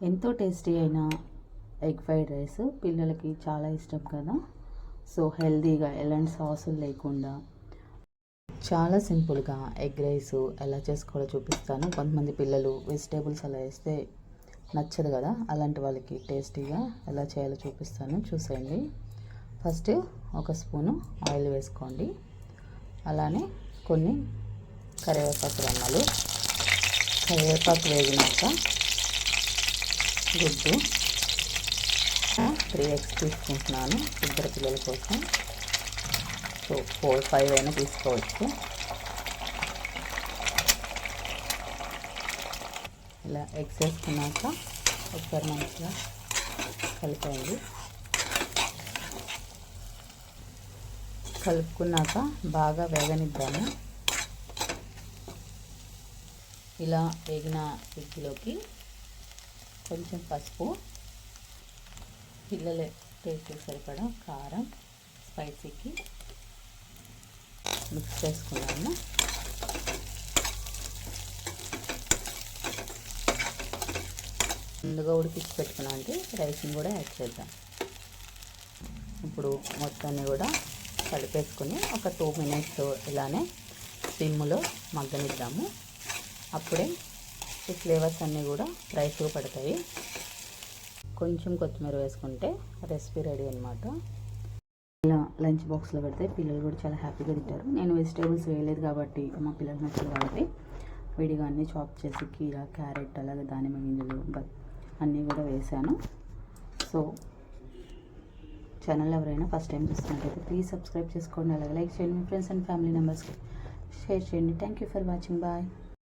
ఎంతో టేస్టీ అయిన egg fried rice పిల్లలకి చాలా ఇష్టం కదా. సో హెల్తీగా ఎలాంటి సాసులు లేకుండా చాలా సింపుల్గా ఎగ్ రైస్ ఎలా చేసుకోవాలో చూపిస్తాను. కొంతమంది పిల్లలు వెజిటేబుల్స్ అలా వేస్తే నచ్చదు కదా, అలాంటి వాళ్ళకి టేస్టీగా ఎలా చేయాలో చూపిస్తాను, చూసేయండి. ఫస్ట్ ఒక స్పూను ఆయిల్ వేసుకోండి. అలానే కొన్ని కరివేపాకు రెమ్మలు, కరివేపాకు వేగినాక గుడ్డు 3 eggs తీసుకుంటున్నాను ఇద్దరు పిల్లల కోసం. సో 4-5 అయినా తీసుకోవచ్చు. ఇలా ఎగ్స్ వేసుకున్నాక ఒకసారి మంచిగా కలిపేయండి. కలుపుకున్నాక బాగా వేగనిద్దాము. ఇలా వేగిన ఎగ్లోకి కొంచెం పసుపు, పిల్లల టేస్ట్ సరిపడా కారం, స్పైసీకి మిక్స్ చేసుకున్నాము. ముందుగా ఉడికించి పెట్టుకున్నా అంటే రైస్ని కూడా యాడ్ చేద్దాం. ఇప్పుడు మొత్తాన్ని కూడా కలిపేసుకొని ఒక 2 minutes ఇలానే సిమ్లో మగ్గనిద్దాము. అప్పుడే ఈ ఫ్లేవర్స్ అన్నీ కూడా రైస్లో పడతాయి. కొంచెం కొత్తిమీర వేసుకుంటే రెసిపీ రెడీ అనమాట. ఇలా లంచ్ బాక్స్లో పెడితే పిల్లలు కూడా చాలా హ్యాపీగా తింటారు. నేను వెజిటేబుల్స్ వేయలేదు కాబట్టి మా పిల్లలు నచ్చదు కాబట్టి విడిగా అన్నీ చాప్ చేసి కీరా, క్యారెట్, అలాగే దానిమ్మ గింజలు అన్నీ కూడా వేసాను. సో ఛానల్ ఎవరైనా ఫస్ట్ టైం చూస్తున్నట్టయితే ప్లీజ్ సబ్స్క్రైబ్ చేసుకోండి. అలాగే లైక్ చేయండి. మీ ఫ్రెండ్స్ అండ్ ఫ్యామిలీ మెంబర్స్కి షేర్ చేయండి. Thank you for watching. Bye.